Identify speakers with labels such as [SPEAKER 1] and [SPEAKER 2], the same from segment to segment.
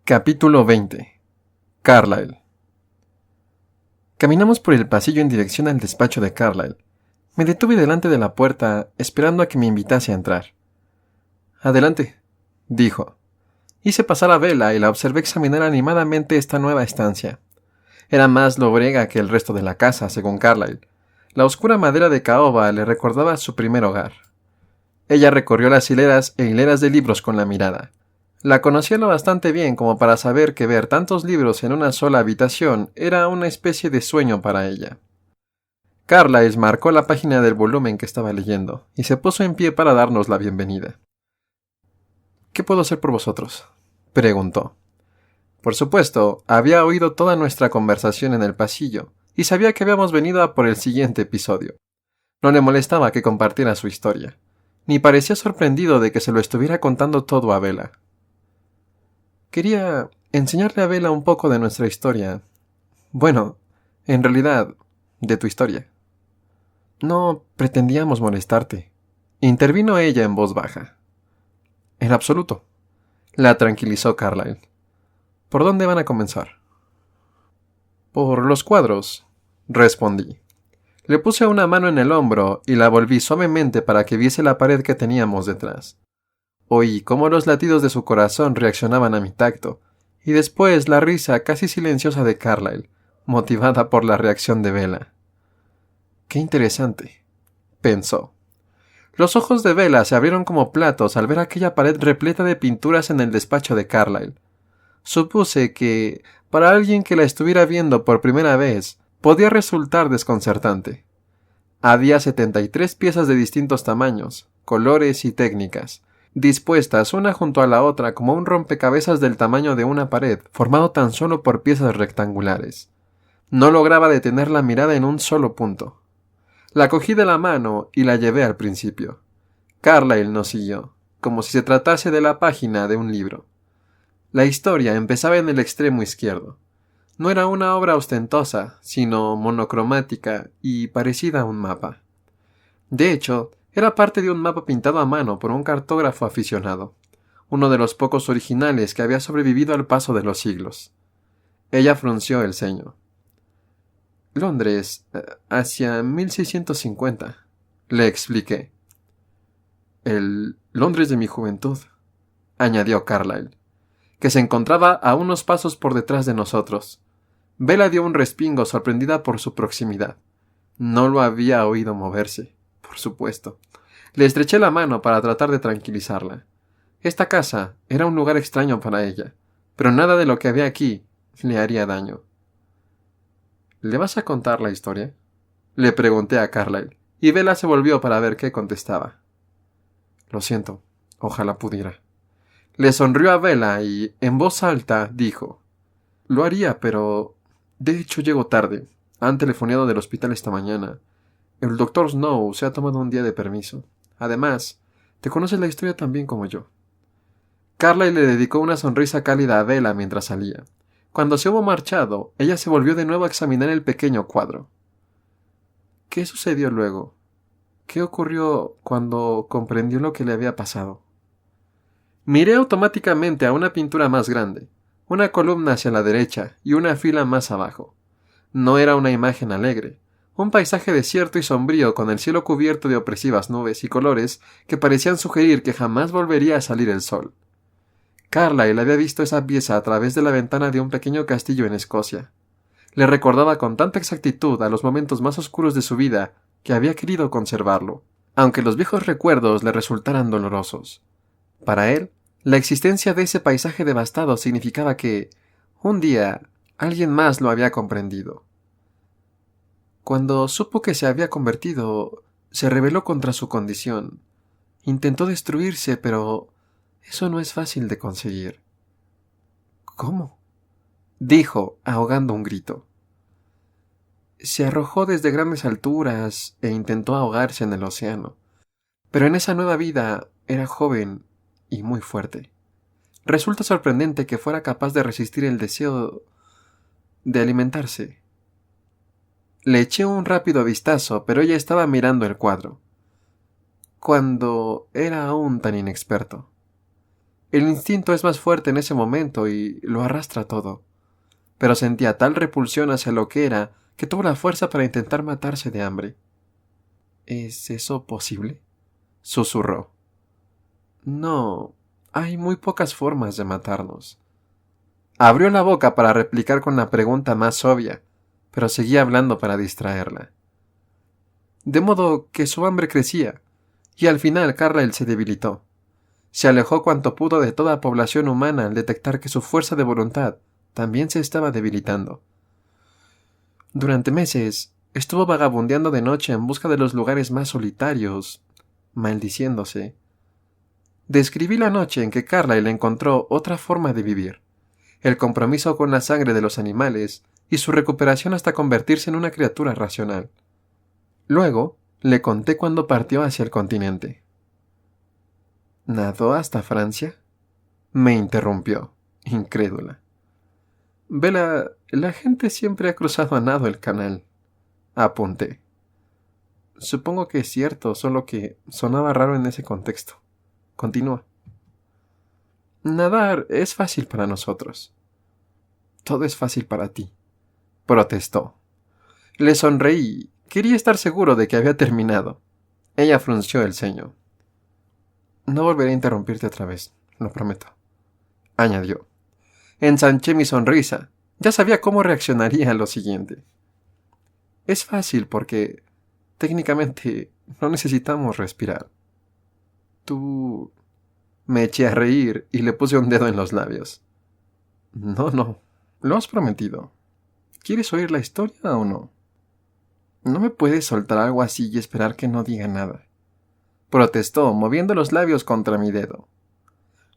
[SPEAKER 1] Capítulo 20. Carlyle. Caminamos por el pasillo en dirección al despacho de Carlyle. Me detuve delante de la puerta, esperando a que me invitase a entrar. «Adelante», dijo. Hice pasar a Bella y la observé examinar animadamente esta nueva estancia. Era más lóbrega que el resto de la casa, según Carlyle. La oscura madera de caoba le recordaba su primer hogar. Ella recorrió las hileras e hileras de libros con la mirada. La conocía lo bastante bien como para saber que ver tantos libros en una sola habitación era una especie de sueño para ella. Carlyle marcó la página del volumen que estaba leyendo y se puso en pie para darnos la bienvenida. «¿Qué puedo hacer por vosotros?», preguntó. Por supuesto, había oído toda nuestra conversación en el pasillo y sabía que habíamos venido a por el siguiente episodio. No le molestaba que compartiera su historia, ni parecía sorprendido de que se lo estuviera contando todo a Bella. «Quería enseñarle a Bella un poco de nuestra historia. Bueno, en realidad, de tu historia». «No pretendíamos molestarte», intervino ella en voz baja. «En absoluto», la tranquilizó Carlyle. «¿Por dónde van a comenzar?» «Por los cuadros», respondí. Le puse una mano en el hombro y la volví suavemente para que viese la pared que teníamos detrás. Oí cómo los latidos de su corazón reaccionaban a mi tacto, y después la risa casi silenciosa de Carlyle, motivada por la reacción de Bella. «Qué interesante», pensó. Los ojos de Bella se abrieron como platos al ver aquella pared repleta de pinturas en el despacho de Carlyle. Supuse que, para alguien que la estuviera viendo por primera vez, podía resultar desconcertante. Había 73 piezas de distintos tamaños, colores y técnicas, dispuestas una junto a la otra como un rompecabezas del tamaño de una pared, formado tan solo por piezas rectangulares. No lograba detener la mirada en un solo punto. La cogí de la mano y la llevé al principio. Carlyle nos siguió, como si se tratase de la página de un libro. La historia empezaba en el extremo izquierdo. No era una obra ostentosa, sino monocromática y parecida a un mapa. De hecho, era parte de un mapa pintado a mano por un cartógrafo aficionado, uno de los pocos originales que había sobrevivido al paso de los siglos. Ella frunció el ceño. «Londres, hacia 1650», le expliqué. «El Londres de mi juventud», añadió Carlyle, que se encontraba a unos pasos por detrás de nosotros. Bella dio un respingo sorprendida por su proximidad. No lo había oído moverse, por supuesto. Le estreché la mano para tratar de tranquilizarla. Esta casa era un lugar extraño para ella, pero nada de lo que había aquí le haría daño. «¿Le vas a contar la historia?», le pregunté a Carlyle, y Bella se volvió para ver qué contestaba. «Lo siento, ojalá pudiera». Le sonrió a Bella y, en voz alta, dijo: «Lo haría, pero... de hecho llego tarde. Han telefoneado del hospital esta mañana. El doctor Snow se ha tomado un día de permiso. Además, te conoces la historia tan bien como yo». Carlyle le dedicó una sonrisa cálida a Bella mientras salía. Cuando se hubo marchado, ella se volvió de nuevo a examinar el pequeño cuadro. ¿Qué sucedió luego? ¿Qué ocurrió cuando comprendió lo que le había pasado? Miré automáticamente a una pintura más grande, una columna hacia la derecha y una fila más abajo. No era una imagen alegre, un paisaje desierto y sombrío con el cielo cubierto de opresivas nubes y colores que parecían sugerir que jamás volvería a salir el sol. Carlyle había visto esa pieza a través de la ventana de un pequeño castillo en Escocia. Le recordaba con tanta exactitud a los momentos más oscuros de su vida que había querido conservarlo, aunque los viejos recuerdos le resultaran dolorosos. Para él, la existencia de ese paisaje devastado significaba que, un día, alguien más lo había comprendido. Cuando supo que se había convertido, se rebeló contra su condición. Intentó destruirse, pero eso no es fácil de conseguir. «¿Cómo?», dijo, ahogando un grito. Se arrojó desde grandes alturas e intentó ahogarse en el océano. Pero en esa nueva vida era joven y muy fuerte. Resulta sorprendente que fuera capaz de resistir el deseo de alimentarse. Le eché un rápido vistazo, pero ella estaba mirando el cuadro. Cuando era aún tan inexperto. El instinto es más fuerte en ese momento y lo arrastra todo. Pero sentía tal repulsión hacia lo que era que tuvo la fuerza para intentar matarse de hambre. ¿Es eso posible?, susurró. No, hay muy pocas formas de matarnos. Abrió la boca para replicar con la pregunta más obvia, pero seguía hablando para distraerla. De modo que su hambre crecía, y al final Carlyle se debilitó. Se alejó cuanto pudo de toda población humana al detectar que su fuerza de voluntad también se estaba debilitando. Durante meses estuvo vagabundeando de noche en busca de los lugares más solitarios, maldiciéndose. Describí la noche en que Carlyle encontró otra forma de vivir, el compromiso con la sangre de los animales y su recuperación hasta convertirse en una criatura racional. Luego le conté cuando partió hacia el continente. ¿Nadó hasta Francia?, me interrumpió, incrédula. Bella, la gente siempre ha cruzado a nado el canal, apunté. Supongo que es cierto, solo que sonaba raro en ese contexto. Continúa. Nadar es fácil para nosotros. Todo es fácil para ti, protestó. Le sonreí. Quería estar seguro de que había terminado. Ella frunció el ceño. No volveré a interrumpirte otra vez, lo prometo, añadió. Ensanché mi sonrisa. Ya sabía cómo reaccionaría a lo siguiente. Es fácil porque, técnicamente, no necesitamos respirar. Tú... Me eché a reír y le puse un dedo en los labios. No, lo has prometido. ¿Quieres oír la historia o no? No me puedes soltar algo así y esperar que no diga nada, protestó, moviendo los labios contra mi dedo.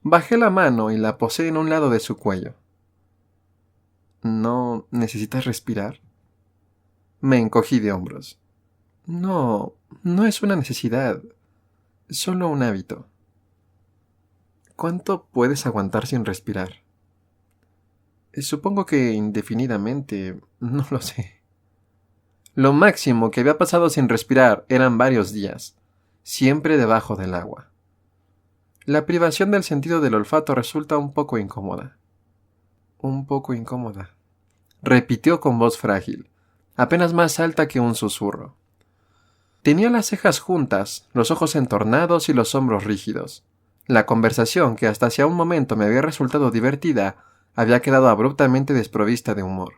[SPEAKER 1] Bajé la mano y la posé en un lado de su cuello. ¿No necesitas respirar? Me encogí de hombros. No es una necesidad, solo un hábito. ¿Cuánto puedes aguantar sin respirar? Supongo que indefinidamente, no lo sé. Lo máximo que había pasado sin respirar eran varios días, siempre debajo del agua. La privación del sentido del olfato resulta un poco incómoda. Un poco incómoda, repitió con voz frágil, apenas más alta que un susurro. Tenía las cejas juntas, los ojos entornados y los hombros rígidos. La conversación, que hasta hacía un momento me había resultado divertida, había quedado abruptamente desprovista de humor.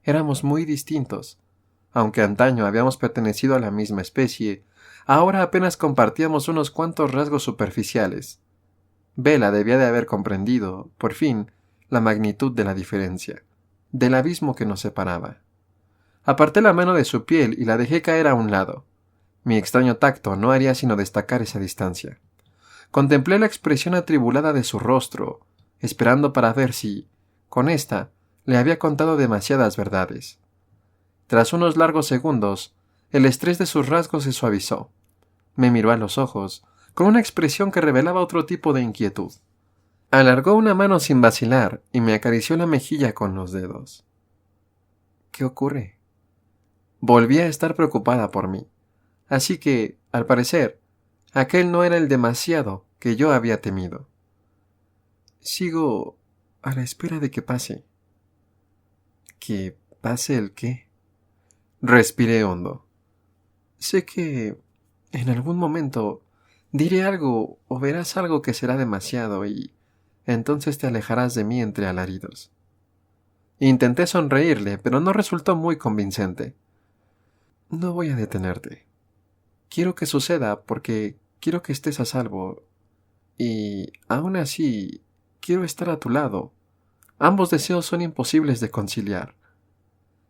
[SPEAKER 1] Éramos muy distintos. Aunque antaño habíamos pertenecido a la misma especie, ahora apenas compartíamos unos cuantos rasgos superficiales. Bella debía de haber comprendido, por fin, la magnitud de la diferencia, del abismo que nos separaba. Aparté la mano de su piel y la dejé caer a un lado. Mi extraño tacto no haría sino destacar esa distancia. Contemplé la expresión atribulada de su rostro, esperando para ver si, con esta, le había contado demasiadas verdades. Tras unos largos segundos, el estrés de sus rasgos se suavizó. Me miró a los ojos, con una expresión que revelaba otro tipo de inquietud. Alargó una mano sin vacilar y me acarició la mejilla con los dedos. ¿Qué ocurre? Volví a estar preocupada por mí, así que, al parecer, aquel no era el demasiado que yo había temido. Sigo a la espera de que pase. ¿Que pase el qué? Respiré hondo. Sé que, en algún momento, diré algo o verás algo que será demasiado y entonces te alejarás de mí entre alaridos. Intenté sonreírle, pero no resultó muy convincente. No voy a detenerte. Quiero que suceda porque quiero que estés a salvo. Y, aún así, quiero estar a tu lado. Ambos deseos son imposibles de conciliar.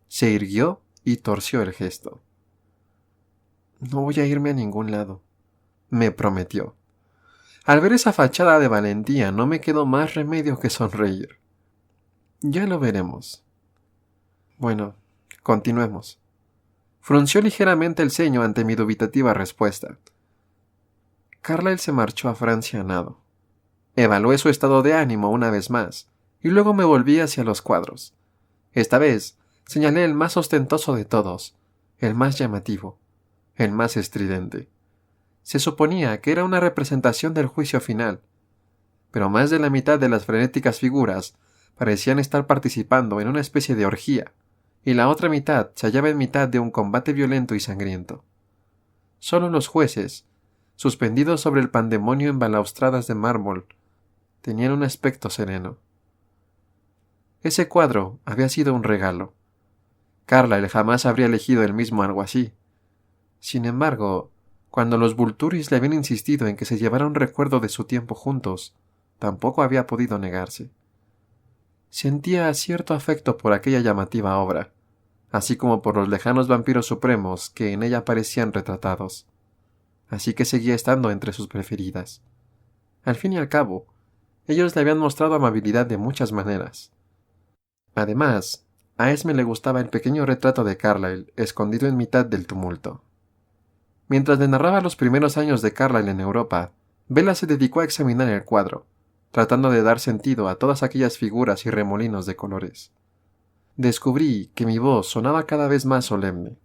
[SPEAKER 1] Se irguió y torció el gesto. No voy a irme a ningún lado, me prometió. Al ver esa fachada de valentía no me quedó más remedio que sonreír. Ya lo veremos. Bueno, continuemos. Frunció ligeramente el ceño ante mi dubitativa respuesta. Carlyle se marchó a Francia a nado. Evalué su estado de ánimo una vez más, y luego me volví hacia los cuadros. Esta vez señalé el más ostentoso de todos, el más llamativo, el más estridente. Se suponía que era una representación del juicio final. pero más de la mitad de las frenéticas figuras parecían estar participando en una especie de orgía, y la otra mitad se hallaba en mitad de un combate violento y sangriento. Solo los jueces, suspendidos sobre el pandemonio en balaustradas de mármol, tenían un aspecto sereno. Ese cuadro había sido un regalo. Carlyle jamás habría elegido él mismo algo así. Sin embargo, cuando los Vulturis le habían insistido en que se llevara un recuerdo de su tiempo juntos, tampoco había podido negarse. Sentía cierto afecto por aquella llamativa obra, así como por los lejanos vampiros supremos que en ella parecían retratados. Así que seguía estando entre sus preferidas. Al fin y al cabo, ellos le habían mostrado amabilidad de muchas maneras. Además, a Esme le gustaba el pequeño retrato de Carlyle escondido en mitad del tumulto. Mientras le narraba los primeros años de Carlyle en Europa, Bella se dedicó a examinar el cuadro, tratando de dar sentido a todas aquellas figuras y remolinos de colores. Descubrí que mi voz sonaba cada vez más solemne.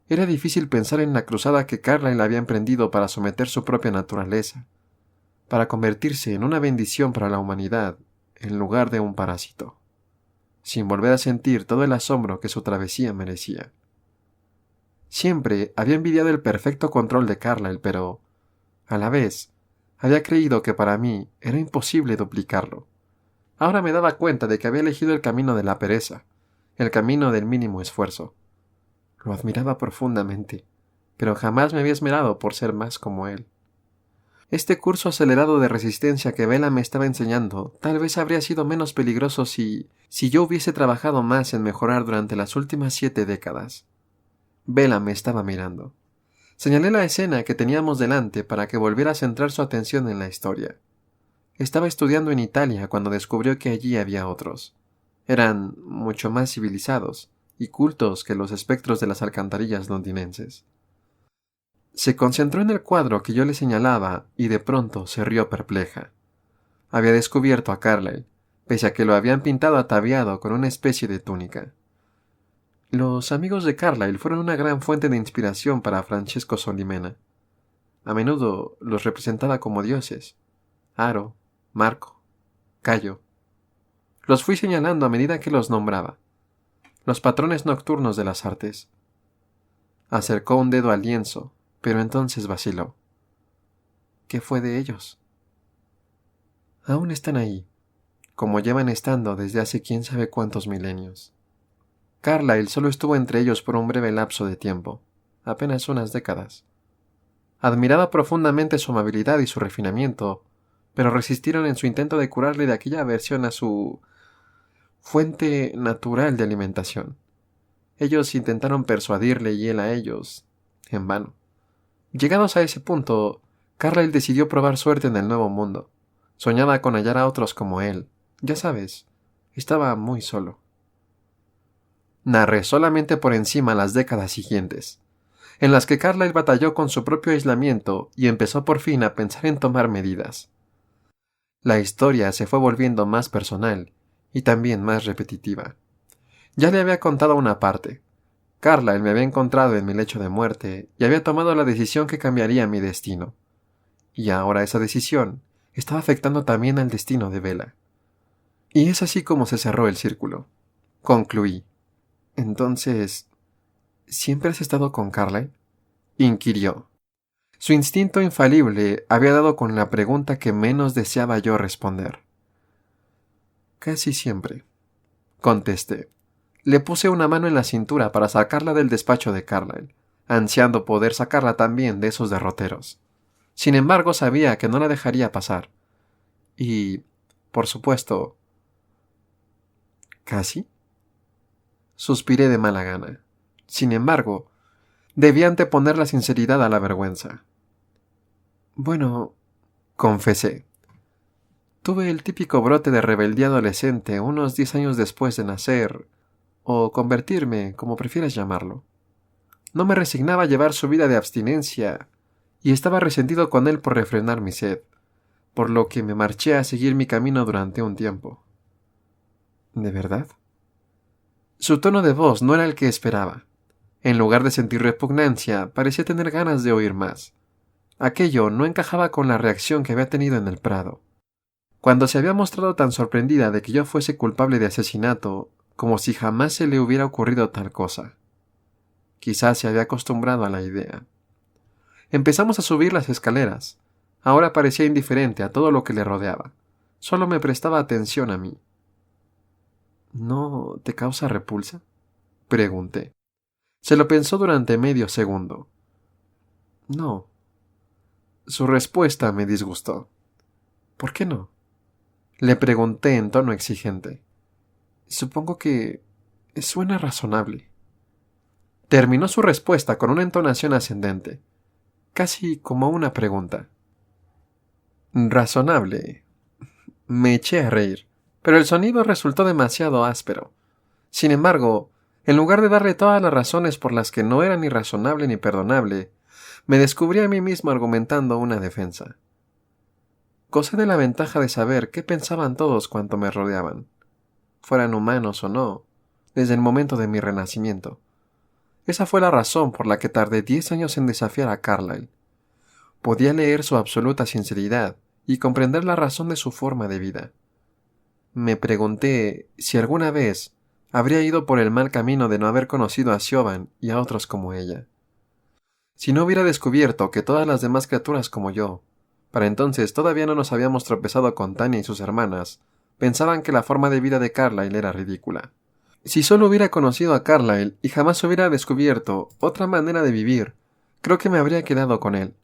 [SPEAKER 1] Era difícil pensar en la cruzada que Carlyle había emprendido para someter su propia naturaleza, para convertirse en una bendición para la humanidad en lugar de un parásito, sin volver a sentir todo el asombro que su travesía merecía. Siempre había envidiado el perfecto control de Carlyle, pero, a la vez, había creído que para mí era imposible duplicarlo. Ahora me daba cuenta de que había elegido el camino de la pereza, el camino del mínimo esfuerzo. Lo admiraba profundamente, pero jamás me había esmerado por ser más como él. Este curso acelerado de resistencia que Bella me estaba enseñando tal vez habría sido menos peligroso si yo hubiese trabajado más en mejorar durante las últimas 7 décadas. Bella me estaba mirando. Señalé la escena que teníamos delante para que volviera a centrar su atención en la historia. Estaba estudiando en Italia cuando descubrió que allí había otros. Eran mucho más civilizados y cultos que los espectros de las alcantarillas londinenses. Se concentró en el cuadro que yo le señalaba y de pronto se rió perpleja. Había descubierto a Carlyle, pese a que lo habían pintado ataviado con una especie de túnica. Los amigos de Carlyle fueron una gran fuente de inspiración para Francesco Solimena. A menudo los representaba como dioses: Aro, Marco, Cayo. Los fui señalando a medida que los nombraba. Los patrones nocturnos de las artes. Acercó un dedo al lienzo, pero entonces vaciló. ¿Qué fue de ellos? Aún están ahí, como llevan estando desde hace quién sabe cuántos milenios. Carlyle solo estuvo entre ellos por un breve lapso de tiempo, apenas unas décadas. Admiraba profundamente su amabilidad y su refinamiento, pero resistieron en su intento de curarle de aquella aversión a su fuente natural de alimentación. Ellos intentaron persuadirle y él a ellos, en vano. Llegados a ese punto, Carlyle decidió probar suerte en el nuevo mundo. Soñaba con hallar a otros como él. Ya sabes, estaba muy solo. Narré solamente por encima las décadas siguientes, en las que Carlyle batalló con su propio aislamiento y empezó por fin a pensar en tomar medidas. La historia se fue volviendo más personal y también más repetitiva. Ya le había contado una parte. Carlyle me había encontrado en mi lecho de muerte y había tomado la decisión que cambiaría mi destino. Y ahora esa decisión estaba afectando también al destino de Bella. Y es así como se cerró el círculo. Concluí. Entonces, ¿siempre has estado con Carlyle?, inquirió. Su instinto infalible había dado con la pregunta que menos deseaba yo responder. Casi siempre, contesté. Le puse una mano en la cintura para sacarla del despacho de Carlyle, ansiando poder sacarla también de esos derroteros. Sin embargo, sabía que no la dejaría pasar. Y, por supuesto... ¿Casi? Suspiré de mala gana. Sin embargo, debía anteponer la sinceridad a la vergüenza. Bueno, confesé. Tuve el típico brote de rebeldía adolescente unos 10 años después de nacer, o convertirme, como prefieras llamarlo. No me resignaba a llevar su vida de abstinencia, y estaba resentido con él por refrenar mi sed, por lo que me marché a seguir mi camino durante un tiempo. ¿De verdad? Su tono de voz no era el que esperaba. En lugar de sentir repugnancia, parecía tener ganas de oír más. Aquello no encajaba con la reacción que había tenido en el prado. Cuando se había mostrado tan sorprendida de que yo fuese culpable de asesinato, como si jamás se le hubiera ocurrido tal cosa. Quizás se había acostumbrado a la idea. Empezamos a subir las escaleras. Ahora parecía indiferente a todo lo que le rodeaba. Solo me prestaba atención a mí. ¿No te causa repulsa?, pregunté. Se lo pensó durante medio segundo. No. Su respuesta me disgustó. ¿Por qué no?, le pregunté en tono exigente. Supongo que suena razonable. Terminó su respuesta con una entonación ascendente, casi como una pregunta. Razonable. Me eché a reír, pero el sonido resultó demasiado áspero. Sin embargo, en lugar de darle todas las razones por las que no era ni razonable ni perdonable, me descubrí a mí mismo argumentando una defensa. Gocé de la ventaja de saber qué pensaban todos cuanto me rodeaban, fueran humanos o no, desde el momento de mi renacimiento. Esa fue la razón por la que tardé 10 años en desafiar a Carlyle. Podía leer su absoluta sinceridad y comprender la razón de su forma de vida. Me pregunté si alguna vez habría ido por el mal camino de no haber conocido a Siobhan y a otros como ella. Si no hubiera descubierto que todas las demás criaturas como yo, para entonces todavía no nos habíamos tropezado con Tanya y sus hermanas, pensaban que la forma de vida de Carlyle era ridícula. Si solo hubiera conocido a Carlyle y jamás hubiera descubierto otra manera de vivir, creo que me habría quedado con él.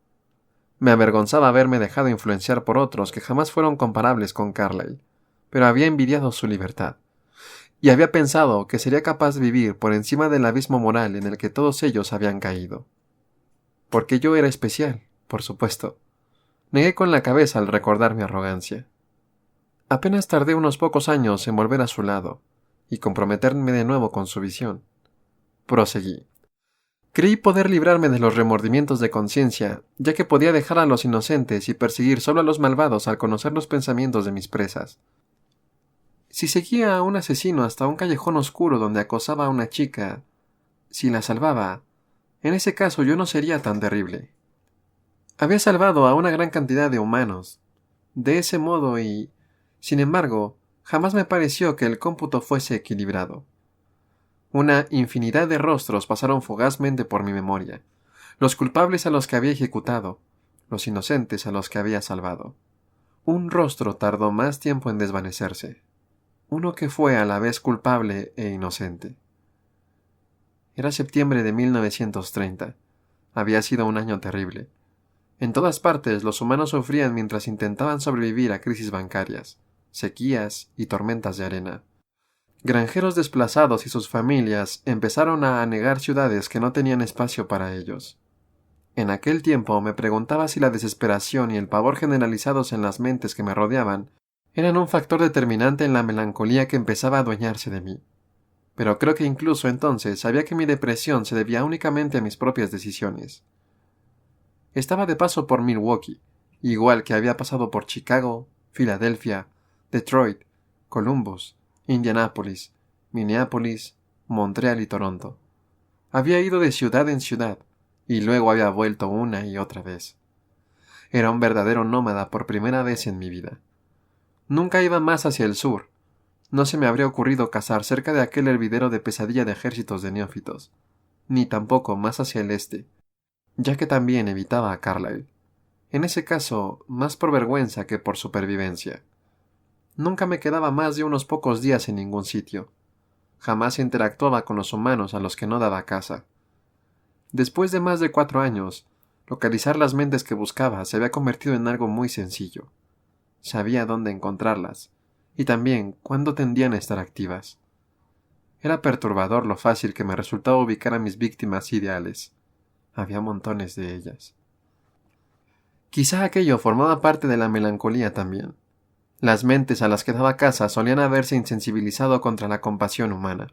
[SPEAKER 1] Me avergonzaba haberme dejado influenciar por otros que jamás fueron comparables con Carlyle, pero había envidiado su libertad, y había pensado que sería capaz de vivir por encima del abismo moral en el que todos ellos habían caído. Porque yo era especial, por supuesto. Negué con la cabeza al recordar mi arrogancia. Apenas tardé unos pocos años en volver a su lado y comprometerme de nuevo con su visión. Proseguí. Creí poder librarme de los remordimientos de conciencia, ya que podía dejar a los inocentes y perseguir solo a los malvados al conocer los pensamientos de mis presas. Si seguía a un asesino hasta un callejón oscuro donde acosaba a una chica, si la salvaba, en ese caso yo no sería tan terrible. Había salvado a una gran cantidad de humanos, de ese modo y, sin embargo, jamás me pareció que el cómputo fuese equilibrado. Una infinidad de rostros pasaron fugazmente por mi memoria, los culpables a los que había ejecutado, los inocentes a los que había salvado. Un rostro tardó más tiempo en desvanecerse, uno que fue a la vez culpable e inocente. Era septiembre de 1930. Había sido un año terrible. En todas partes los humanos sufrían mientras intentaban sobrevivir a crisis bancarias, sequías y tormentas de arena. Granjeros desplazados y sus familias empezaron a anegar ciudades que no tenían espacio para ellos. En aquel tiempo me preguntaba si la desesperación y el pavor generalizados en las mentes que me rodeaban eran un factor determinante en la melancolía que empezaba a adueñarse de mí. Pero creo que incluso entonces sabía que mi depresión se debía únicamente a mis propias decisiones. Estaba de paso por Milwaukee, igual que había pasado por Chicago, Filadelfia, Detroit, Columbus, Indianápolis, Minneapolis, Montreal y Toronto. Había ido de ciudad en ciudad, y luego había vuelto una y otra vez. Era un verdadero nómada por primera vez en mi vida. Nunca iba más hacia el sur. No se me habría ocurrido cazar cerca de aquel hervidero de pesadilla de ejércitos de neófitos, ni tampoco más hacia el este, ya que también evitaba a Carlyle. En ese caso, más por vergüenza que por supervivencia. Nunca me quedaba más de unos pocos días en ningún sitio. Jamás interactuaba con los humanos a los que no daba caza. Después de más de 4 años, localizar las mentes que buscaba se había convertido en algo muy sencillo. Sabía dónde encontrarlas, y también cuándo tendían a estar activas. Era perturbador lo fácil que me resultaba ubicar a mis víctimas ideales. Había montones de ellas. Quizá aquello formaba parte de la melancolía también. Las mentes a las que daba caza solían haberse insensibilizado contra la compasión humana,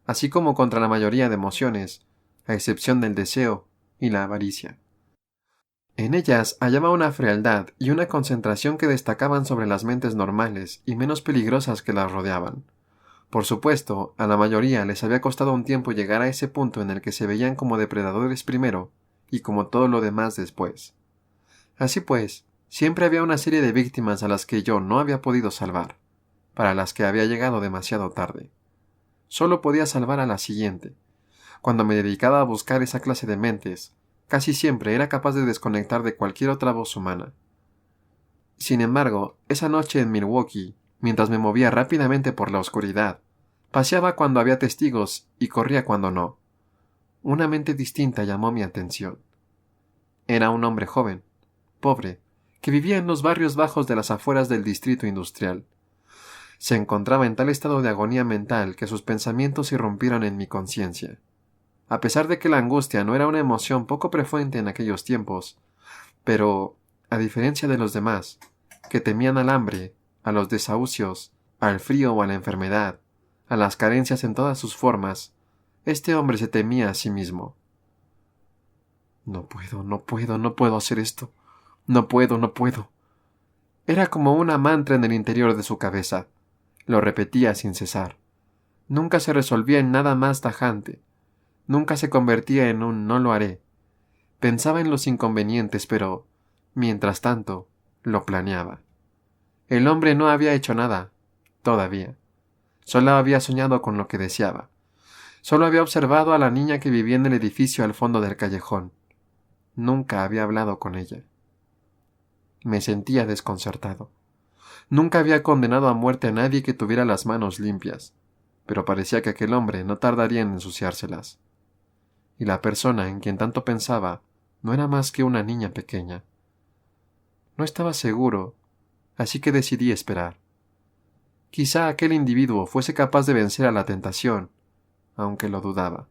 [SPEAKER 1] así como contra la mayoría de emociones, a excepción del deseo y la avaricia. En ellas hallaba una frialdad y una concentración que destacaban sobre las mentes normales y menos peligrosas que las rodeaban. Por supuesto, a la mayoría les había costado un tiempo llegar a ese punto en el que se veían como depredadores primero y como todo lo demás después. Así pues, Siempre había una serie de víctimas a las que yo no había podido salvar, para las que había llegado demasiado tarde. Solo podía salvar a la siguiente. Cuando me dedicaba a buscar esa clase de mentes, casi siempre era capaz de desconectar de cualquier otra voz humana. Sin embargo, esa noche en Milwaukee, mientras me movía rápidamente por la oscuridad, paseaba cuando había testigos y corría cuando no. Una mente distinta llamó mi atención. Era un hombre joven, pobre, que vivía en los barrios bajos de las afueras del distrito industrial. Se encontraba en tal estado de agonía mental que sus pensamientos irrumpieron en mi conciencia. A pesar de que la angustia no era una emoción poco frecuente en aquellos tiempos, pero, a diferencia de los demás, que temían al hambre, a los desahucios, al frío o a la enfermedad, a las carencias en todas sus formas, este hombre se temía a sí mismo. No puedo hacer esto. No puedo. Era como una mantra en el interior de su cabeza. Lo repetía sin cesar. Nunca se resolvía en nada más tajante. Nunca se convertía en un no lo haré. Pensaba en los inconvenientes, pero, mientras tanto, lo planeaba. El hombre no había hecho nada, todavía. Solo había soñado con lo que deseaba. Solo había observado a la niña que vivía en el edificio al fondo del callejón. Nunca había hablado con ella. Me sentía desconcertado. Nunca había condenado a muerte a nadie que tuviera las manos limpias, pero parecía que aquel hombre no tardaría en ensuciárselas. Y la persona en quien tanto pensaba no era más que una niña pequeña. No estaba seguro, así que decidí esperar. Quizá aquel individuo fuese capaz de vencer a la tentación, aunque lo dudaba.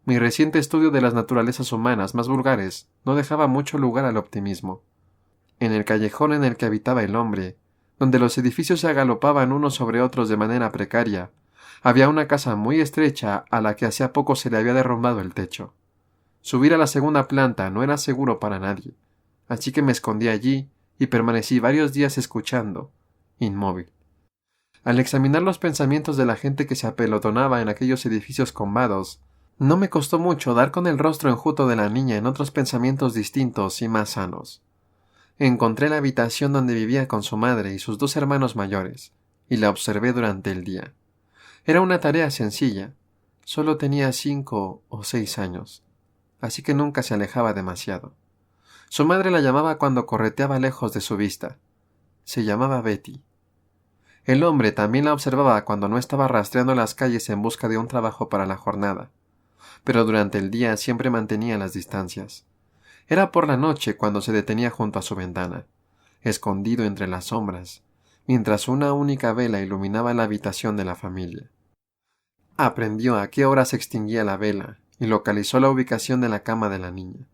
[SPEAKER 1] Mi reciente estudio de las naturalezas humanas más vulgares no dejaba mucho lugar al optimismo. En el callejón en el que habitaba el hombre, donde los edificios se agalopaban unos sobre otros de manera precaria, había una casa muy estrecha a la que hacía poco se le había derrumbado el techo. Subir a la segunda planta no era seguro para nadie, así que me escondí allí y permanecí varios días escuchando, inmóvil. Al examinar los pensamientos de la gente que se apelotonaba en aquellos edificios combados, no me costó mucho dar con el rostro enjuto de la niña en otros pensamientos distintos y más sanos. Encontré la habitación donde vivía con su madre y sus 2 hermanos mayores, y la observé durante el día. Era una tarea sencilla. Solo tenía 5 o 6 años, así que nunca se alejaba demasiado. Su madre la llamaba cuando correteaba lejos de su vista. Se llamaba Betty. El hombre también la observaba cuando no estaba rastreando las calles en busca de un trabajo para la jornada, pero durante el día siempre mantenía las distancias. Era por la noche cuando se detenía junto a su ventana, escondido entre las sombras, mientras una única vela iluminaba la habitación de la familia. Aprendió a qué hora se extinguía la vela y localizó la ubicación de la cama de la niña.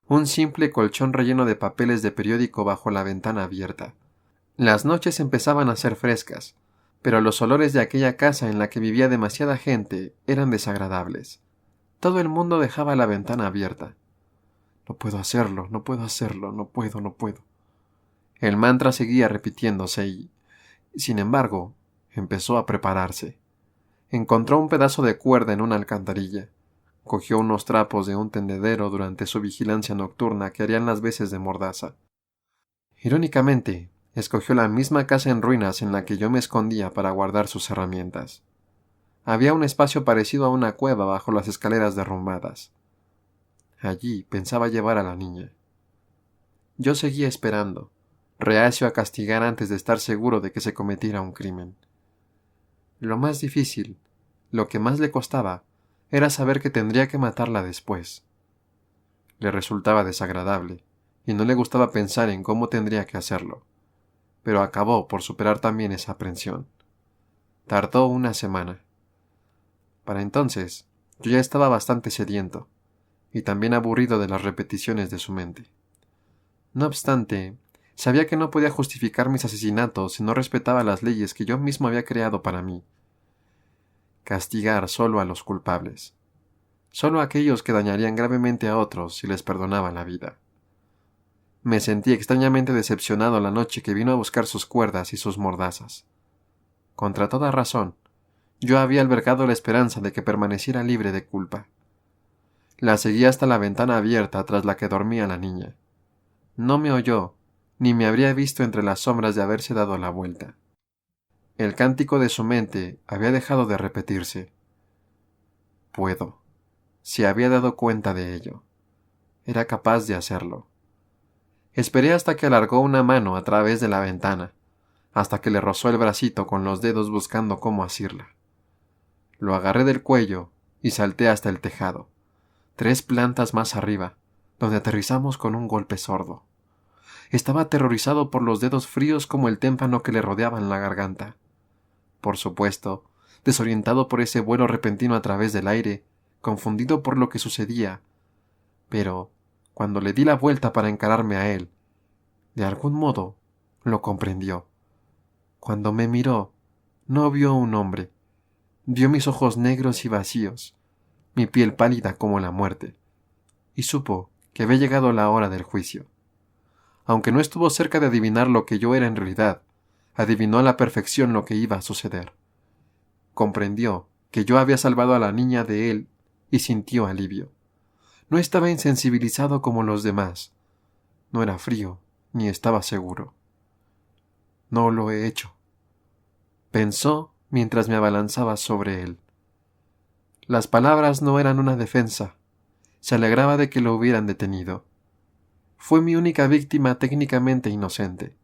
[SPEAKER 1] Un simple colchón relleno de papeles de periódico bajo la ventana abierta. Las noches empezaban a ser frescas, pero los olores de aquella casa en la que vivía demasiada gente eran desagradables. Todo el mundo dejaba la ventana abierta. No puedo. El mantra seguía repitiéndose y, sin embargo, empezó a prepararse. Encontró un pedazo de cuerda en una alcantarilla. Cogió unos trapos de un tendedero durante su vigilancia nocturna que harían las veces de mordaza. Irónicamente, escogió la misma casa en ruinas en la que yo me escondía para guardar sus herramientas. Había un espacio parecido a una cueva bajo las escaleras derrumbadas. Allí pensaba llevar a la niña. Yo seguía esperando, reacio a castigar antes de estar seguro de que se cometiera un crimen. Lo más difícil, lo que más le costaba, era saber que tendría que matarla después. Le resultaba desagradable, y no le gustaba pensar en cómo tendría que hacerlo, pero acabó por superar también esa aprensión. Tardó una semana. Para entonces, yo ya estaba bastante sediento, y también aburrido de las repeticiones de su mente. No obstante, sabía que no podía justificar mis asesinatos si no respetaba las leyes que yo mismo había creado para mí. Castigar solo a los culpables. Solo a aquellos que dañarían gravemente a otros si les perdonaba la vida. Me sentí extrañamente decepcionado la noche que vino a buscar sus cuerdas y sus mordazas. Contra toda razón, yo había albergado la esperanza de que permaneciera libre de culpa. La seguí hasta la ventana abierta tras la que dormía la niña. No me oyó, ni me habría visto entre las sombras de haberse dado la vuelta. El cántico de su mente había dejado de repetirse. Puedo. Se había dado cuenta de ello. Era capaz de hacerlo. Esperé hasta que alargó una mano a través de la ventana, hasta que le rozó el bracito con los dedos buscando cómo asirla. Lo agarré del cuello y salté hasta el tejado, 3 plantas más arriba, donde aterrizamos con un golpe sordo. Estaba aterrorizado por los dedos fríos como el témpano que le rodeaban la garganta. Por supuesto, desorientado por ese vuelo repentino a través del aire, confundido por lo que sucedía, pero cuando le di la vuelta para encararme a él, de algún modo lo comprendió. Cuando me miró, no vio un hombre, vio mis ojos negros y vacíos, mi piel pálida como la muerte, y supo que había llegado la hora del juicio. Aunque no estuvo cerca de adivinar lo que yo era en realidad, adivinó a la perfección lo que iba a suceder. Comprendió que yo había salvado a la niña de él y sintió alivio. No estaba insensibilizado como los demás. No era frío, ni estaba seguro. No lo he hecho, pensó mientras me abalanzaba sobre él. Las palabras no eran una defensa. Se alegraba de que lo hubieran detenido. Fue mi única víctima técnicamente inocente,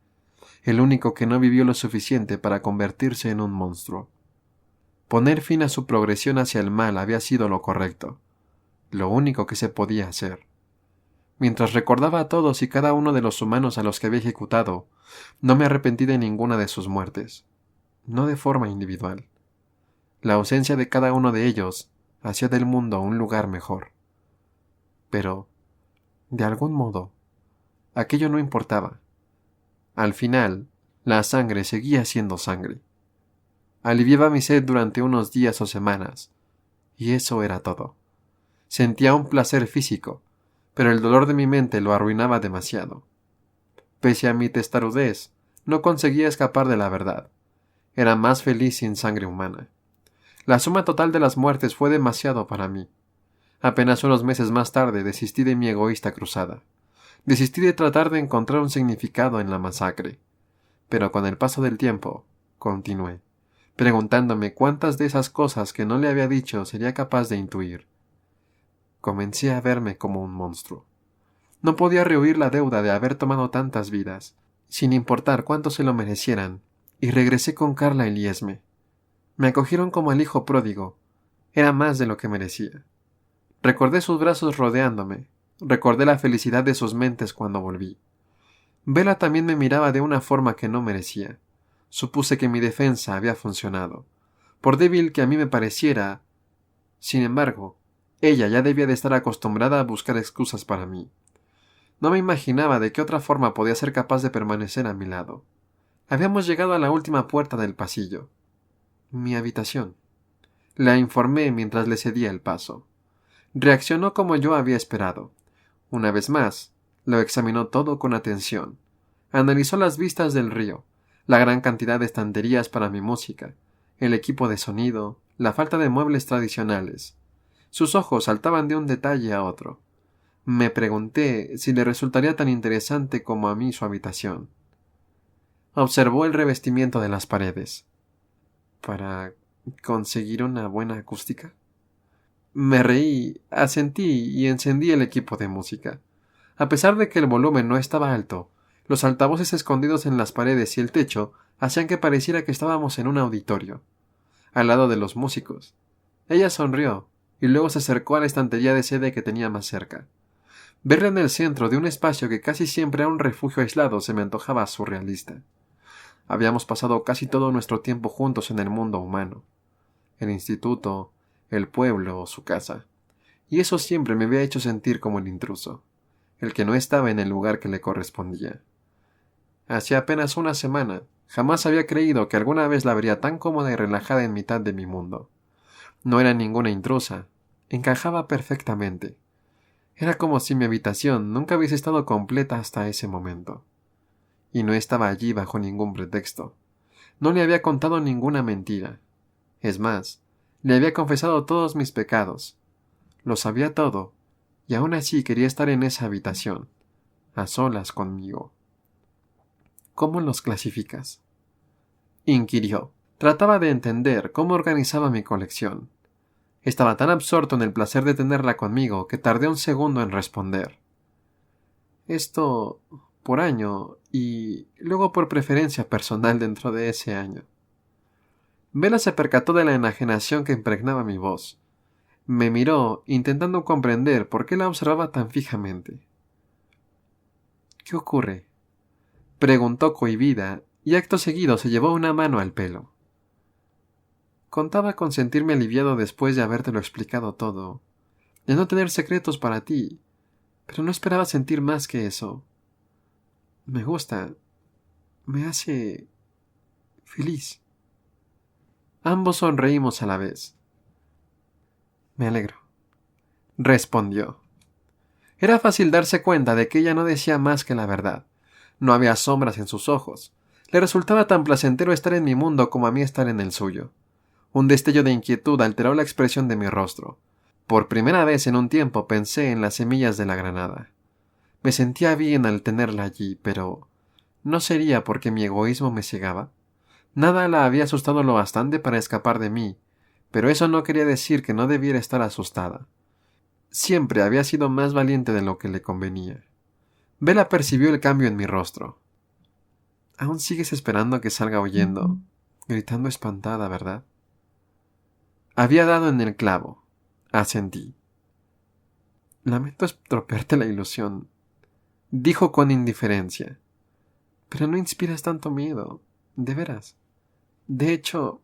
[SPEAKER 1] el único que no vivió lo suficiente para convertirse en un monstruo. Poner fin a su progresión hacia el mal había sido lo correcto, lo único que se podía hacer. Mientras recordaba a todos y cada uno de los humanos a los que había ejecutado, no me arrepentí de ninguna de sus muertes, no de forma individual. La ausencia de cada uno de ellos hacía del mundo un lugar mejor. Pero, de algún modo, aquello no importaba. Al final, la sangre seguía siendo sangre. Aliviaba mi sed durante unos días o semanas, y eso era todo. Sentía un placer físico, pero el dolor de mi mente lo arruinaba demasiado. Pese a mi testarudez, no conseguía escapar de la verdad. Era más feliz sin sangre humana. La suma total de las muertes fue demasiado para mí. Apenas unos meses más tarde desistí de mi egoísta cruzada. Desistí de tratar de encontrar un significado en la masacre. Pero con el paso del tiempo, continué, preguntándome cuántas de esas cosas que no le había dicho sería capaz de intuir. Comencé a verme como un monstruo. No podía rehuir la deuda de haber tomado tantas vidas, sin importar cuánto se lo merecieran, y regresé con Carla y Esme. Me acogieron como el hijo pródigo. Era más de lo que merecía. Recordé sus brazos rodeándome. Recordé la felicidad de sus mentes cuando volví. Bella también me miraba de una forma que no merecía. Supuse que mi defensa había funcionado. Por débil que a mí me pareciera, sin embargo, ella ya debía de estar acostumbrada a buscar excusas para mí. No me imaginaba de qué otra forma podía ser capaz de permanecer a mi lado. Habíamos llegado a la última puerta del pasillo. Mi habitación. La informé mientras le cedía el paso. Reaccionó como yo había esperado. Una vez más, lo examinó todo con atención. Analizó las vistas del río, la gran cantidad de estanterías para mi música, el equipo de sonido, la falta de muebles tradicionales. Sus ojos saltaban de un detalle a otro. Me pregunté si le resultaría tan interesante como a mí su habitación. Observó el revestimiento de las paredes. ¿Para conseguir una buena acústica? Me reí, asentí y encendí el equipo de música. A pesar de que el volumen no estaba alto, los altavoces escondidos en las paredes y el techo hacían que pareciera que estábamos en un auditorio, al lado de los músicos. Ella sonrió, y luego se acercó a la estantería de CD que tenía más cerca. Verla en el centro de un espacio que casi siempre era un refugio aislado se me antojaba surrealista. Habíamos pasado casi todo nuestro tiempo juntos en el mundo humano. El instituto, el pueblo o su casa. Y eso siempre me había hecho sentir como el intruso, el que no estaba en el lugar que le correspondía. Hacía apenas una semana, jamás había creído que alguna vez la vería tan cómoda y relajada en mitad de mi mundo. No era ninguna intrusa, encajaba perfectamente. Era como si mi habitación nunca hubiese estado completa hasta ese momento. Y no estaba allí bajo ningún pretexto. No le había contado ninguna mentira. Es más, le había confesado todos mis pecados. Lo sabía todo, y aún así quería estar en esa habitación, a solas conmigo. ¿Cómo los clasificas?», inquirió. Trataba de entender cómo organizaba mi colección. Estaba tan absorto en el placer de tenerla conmigo que tardé un segundo en responder. Esto por año y luego por preferencia personal dentro de ese año. Bella se percató de la enajenación que impregnaba mi voz. Me miró, intentando comprender por qué la observaba tan fijamente. «¿Qué ocurre?», preguntó cohibida, y acto seguido se llevó una mano al pelo. «Contaba con sentirme aliviado después de habértelo explicado todo, de no tener secretos para ti, pero no esperaba sentir más que eso. Me gusta, me hace feliz». Ambos sonreímos a la vez. «Me alegro», respondió. Era fácil darse cuenta de que ella no decía más que la verdad. No había sombras en sus ojos. Le resultaba tan placentero estar en mi mundo como a mí estar en el suyo. Un destello de inquietud alteró la expresión de mi rostro. Por primera vez en un tiempo pensé en las semillas de la granada. Me sentía bien al tenerla allí, pero ¿no sería porque mi egoísmo me cegaba? Nada la había asustado lo bastante para escapar de mí, pero eso no quería decir que no debiera estar asustada. Siempre había sido más valiente de lo que le convenía. Bella percibió el cambio en mi rostro. «Aún sigues esperando a que salga huyendo, gritando espantada, ¿verdad?». Había dado en el clavo. Asentí. «Lamento estropearte la ilusión», dijo con indiferencia. «Pero no inspiras tanto miedo, de veras. De hecho,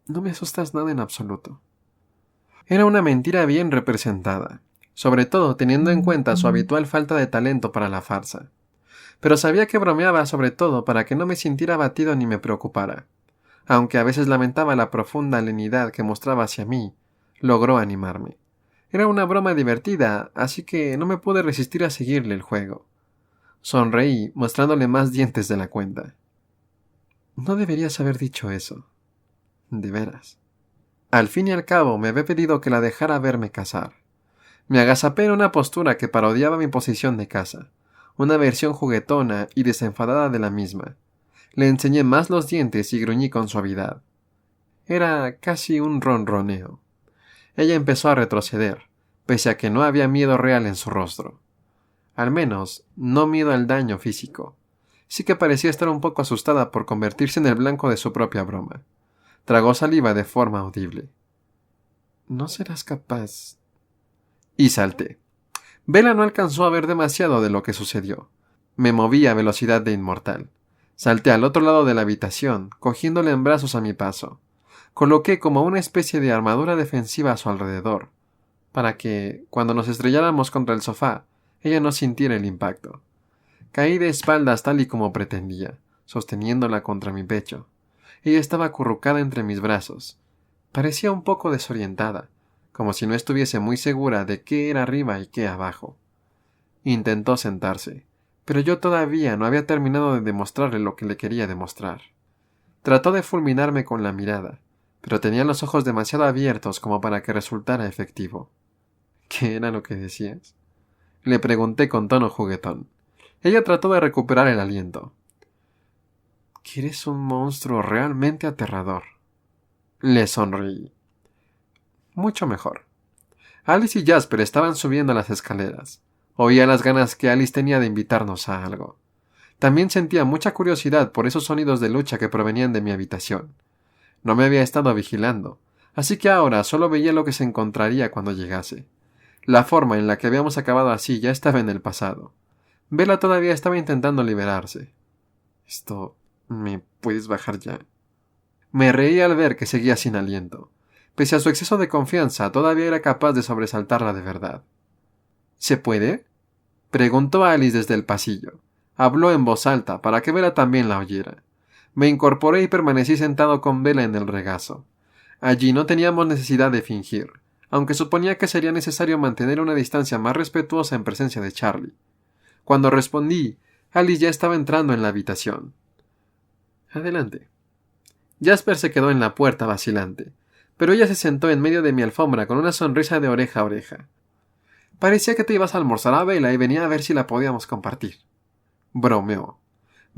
[SPEAKER 1] no me asustas nada en absoluto». Era una mentira bien representada, sobre todo teniendo en cuenta su habitual falta de talento para la farsa. Pero sabía que bromeaba sobre todo para que no me sintiera abatido ni me preocupara. Aunque a veces lamentaba la profunda lenidad que mostraba hacia mí, logró animarme. Era una broma divertida, así que no me pude resistir a seguirle el juego. Sonreí, mostrándole más dientes de la cuenta. «No deberías haber dicho eso. De veras». Al fin y al cabo me había pedido que la dejara verme cazar. Me agazapé en una postura que parodiaba mi posición de caza, una versión juguetona y desenfadada de la misma. Le enseñé más los dientes y gruñí con suavidad. Era casi un ronroneo. Ella empezó a retroceder, pese a que no había miedo real en su rostro. Al menos, no miedo al daño físico. Sí que parecía estar un poco asustada por convertirse en el blanco de su propia broma. Tragó saliva de forma audible. «¿No serás capaz?» Y salté. Bella no alcanzó a ver demasiado de lo que sucedió. Me moví a velocidad de inmortal. Salté al otro lado de la habitación, cogiéndole en brazos a mi paso. Coloqué como una especie de armadura defensiva a su alrededor, para que, cuando nos estrelláramos contra el sofá, ella no sintiera el impacto. Caí de espaldas tal y como pretendía, sosteniéndola contra mi pecho. Ella estaba acurrucada entre mis brazos. Parecía un poco desorientada, como si no estuviese muy segura de qué era arriba y qué abajo. Intentó sentarse, pero yo todavía no había terminado de demostrarle lo que le quería demostrar. Trató de fulminarme con la mirada, pero tenía los ojos demasiado abiertos como para que resultara efectivo. «¿Qué era lo que decías?», le pregunté con tono juguetón. Ella trató de recuperar el aliento. «Que eres un monstruo realmente aterrador». Le sonreí. Mucho mejor. Alice y Jasper estaban subiendo las escaleras. Oía las ganas que Alice tenía de invitarnos a algo. También sentía mucha curiosidad por esos sonidos de lucha que provenían de mi habitación. No me había estado vigilando, así que ahora solo veía lo que se encontraría cuando llegase. La forma en la que habíamos acabado así ya estaba en el pasado. Bella todavía estaba intentando liberarse. ¿Me puedes bajar ya? Me reí al ver que seguía sin aliento. Pese a su exceso de confianza, todavía era capaz de sobresaltarla de verdad. «¿Se puede?», preguntó Alice desde el pasillo. Habló en voz alta, para que Bella también la oyera. Me incorporé y permanecí sentado con Bella en el regazo. Allí no teníamos necesidad de fingir, aunque suponía que sería necesario mantener una distancia más respetuosa en presencia de Charlie. Cuando respondí, Alice ya estaba entrando en la habitación. «Adelante». Jasper se quedó en la puerta vacilante, pero ella se sentó en medio de mi alfombra con una sonrisa de oreja a oreja. «Parecía que te ibas a almorzar a Bella y venía a ver si la podíamos compartir», bromeó.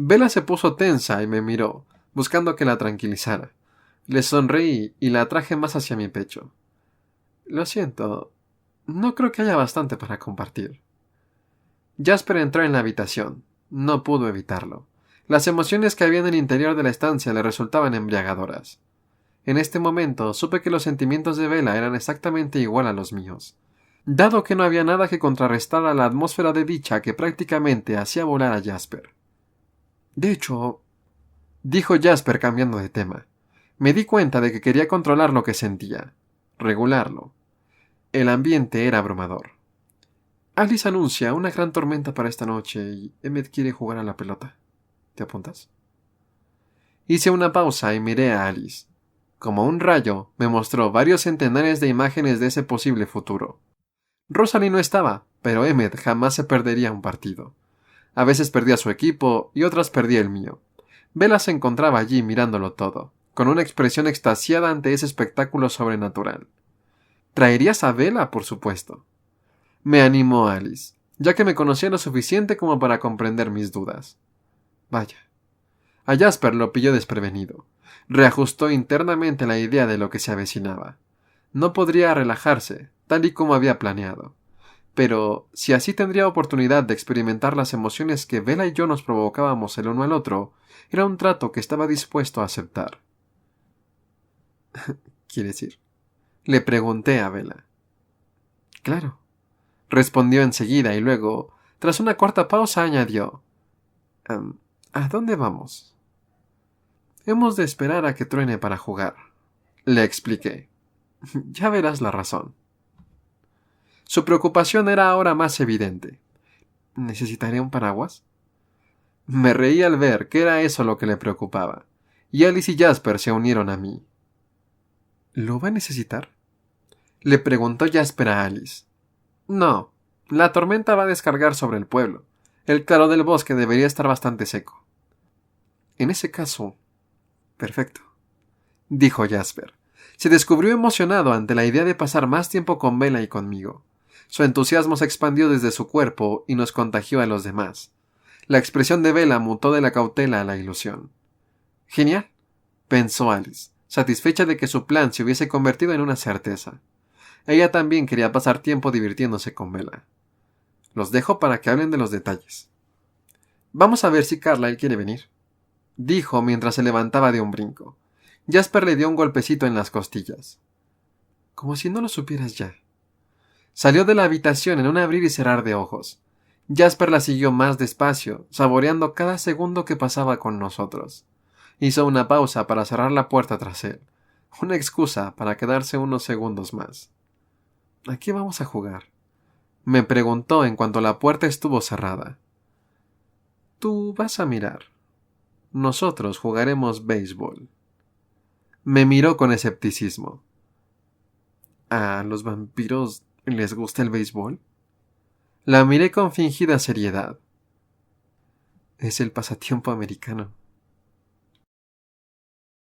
[SPEAKER 1] Bella se puso tensa y me miró, buscando que la tranquilizara. Le sonreí y la atraje más hacia mi pecho. Lo siento, no creo que haya bastante para compartir. Jasper entró en la habitación. No pudo evitarlo. Las emociones que había en el interior de la estancia le resultaban embriagadoras. En este momento supe que los sentimientos de Bella eran exactamente igual a los míos, dado que no había nada que contrarrestara la atmósfera de dicha que prácticamente hacía volar a Jasper. De hecho, dijo Jasper cambiando de tema, me di cuenta de que quería controlar lo que sentía, regularlo. El ambiente era abrumador. Alice anuncia una gran tormenta para esta noche y Emmett quiere jugar a la pelota. ¿Te apuntas? Hice una pausa y miré a Alice. Como un rayo, me mostró varios centenares de imágenes de ese posible futuro. Rosalie no estaba, pero Emmett jamás se perdería un partido. A veces perdía su equipo y otras perdía el mío. Bella se encontraba allí mirándolo todo, con una expresión extasiada ante ese espectáculo sobrenatural. ¿Traerías a Bella, por supuesto? Me animó Alice, ya que me conocía lo suficiente como para comprender mis dudas. Vaya. A Jasper lo pilló desprevenido. Reajustó internamente la idea de lo que se avecinaba. No podría relajarse, tal y como había planeado. Pero, si así tendría oportunidad de experimentar las emociones que Bella y yo nos provocábamos el uno al otro, era un trato que estaba dispuesto a aceptar. ¿Quieres ir? Le pregunté a Bella. Claro, respondió enseguida y luego, tras una corta pausa, añadió: ¿A dónde vamos? Hemos de esperar a que truene para jugar, le expliqué. Ya verás la razón. Su preocupación era ahora más evidente. ¿Necesitaré un paraguas? Me reí al ver que era eso lo que le preocupaba, y Alice y Jasper se unieron a mí. ¿Lo va a necesitar? Le preguntó Jasper a Alice. No, la tormenta va a descargar sobre el pueblo. El claro del bosque debería estar bastante seco. En ese caso, perfecto, dijo Jasper. Se descubrió emocionado ante la idea de pasar más tiempo con Bella y conmigo. Su entusiasmo se expandió desde su cuerpo y nos contagió a los demás. La expresión de Bella mutó de la cautela a la ilusión. Genial, pensó Alice, satisfecha de que su plan se hubiese convertido en una certeza. Ella también quería pasar tiempo divirtiéndose con Bella. Los dejo para que hablen de los detalles. Vamos a ver si Carlyle quiere venir, dijo mientras se levantaba de un brinco. Jasper le dio un golpecito en las costillas. Como si no lo supieras ya. Salió de la habitación en un abrir y cerrar de ojos. Jasper la siguió más despacio, saboreando cada segundo que pasaba con nosotros. Hizo una pausa para cerrar la puerta tras él, una excusa para quedarse unos segundos más. ¿A qué vamos a jugar?, me preguntó en cuanto la puerta estuvo cerrada. Tú vas a mirar. Nosotros jugaremos béisbol. Me miró con escepticismo. ¿A los vampiros les gusta el béisbol? La miré con fingida seriedad. Es el pasatiempo americano.